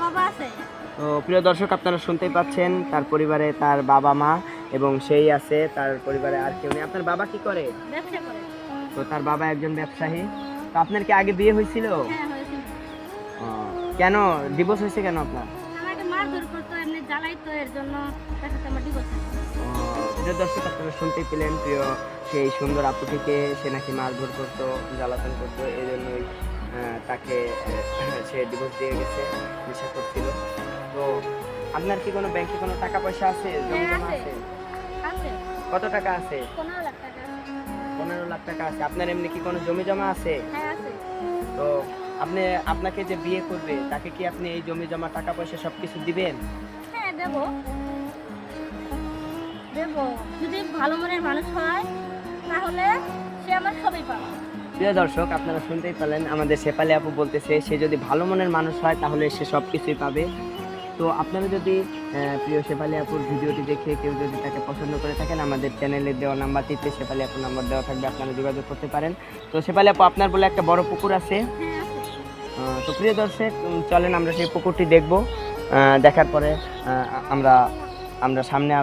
বাবা আছে। তো প্রিয় দর্শক, আপনারা শুনতেই পাচ্ছেন তার পরিবারে তার বাবা মা এবং সেই আছে, তার পরিবারে আর কেউ নেই। আপনার বাবা কি করে? ব্যবসা করে। তো তার বাবা একজন ব্যবসায়ী। তো আপনার কি আগে বিয়ে হয়েছিল? হ্যাঁ হয়েছিল। কেন ডিভোর্স হয়েছে কেন আপনার? আমাকে মারধর করতো, এমনি জ্বালাইতো, এর জন্য তার সাথে আমার ডিভোর্স হয়েছে। প্রিয় দর্শক, আপনারা শুনতেই পেলেন প্রিয় সেই সুন্দর আপুটিকে সে নাকি মারধর করতো, জ্বালাতন করতো, এই জন্যই তাকে সে ডিভোর্স দিয়ে গেছে, নেশা করছিল। তো আপনার কি কোনো ব্যাংকে কোনো টাকা পয়সা আছে? জমি হ্যাঁ জমা আছে। আছে? আছে। কত টাকা আছে? 15 লাখ টাকা। 15 লাখ টাকা আছে। আপনার এমনি কি কোনো জমি জমা আছে? হ্যাঁ আছে। তো আপনাকে যে বিয়ে করবে তাকে কি আপনি এই জমি জমা টাকা পয়সা সবকিছু দিবেন? হ্যাঁ দেবো। যদি ভালো মনের মানুষ হয় তাহলে সে আমার সবই পাবে। প্রিয় দর্শক, আপনারা শুনতেই পেলেন আমাদের শেফালি আপু বলতেছে সে যদি ভালো মনের মানুষ হয় তাহলে সে সব কিছুই পাবে। তো আপনারা যদি প্রিয় শেফালি আপুর ভিডিওটি দেখে কেউ যদি তাকে পছন্দ করে থাকেন, আমাদের চ্যানেলে দেওয়া নাম্বারটিতে শেফালি আপুর নাম্বার দেওয়া থাকবে, আপনারা যোগাযোগ করতে পারেন। তো শেফালি আপু, আপনার বলে একটা বড় পুকুর আছে। হ্যাঁ আছে। তো প্রিয় দর্শক, চলেন আমরা সেই পুকুরটি দেখব। দেখার পরে আমরা সামনে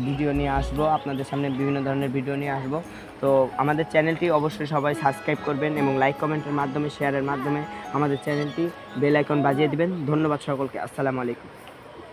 ভিডিও নিয়ে আসবো, আপনাদের সামনে বিভিন্ন ধরনের ভিডিও নিয়ে আসবো। তো আমাদের চ্যানেলটি অবশ্যই সবাই সাবস্ক্রাইব করবেন এবং লাইক কমেন্টের মাধ্যমে, শেয়ারের মাধ্যমে আমাদের চ্যানেলটি বেল আইকন বাজিয়ে দিবেন। ধন্যবাদ সকলকে। আসসালামু আলাইকুম।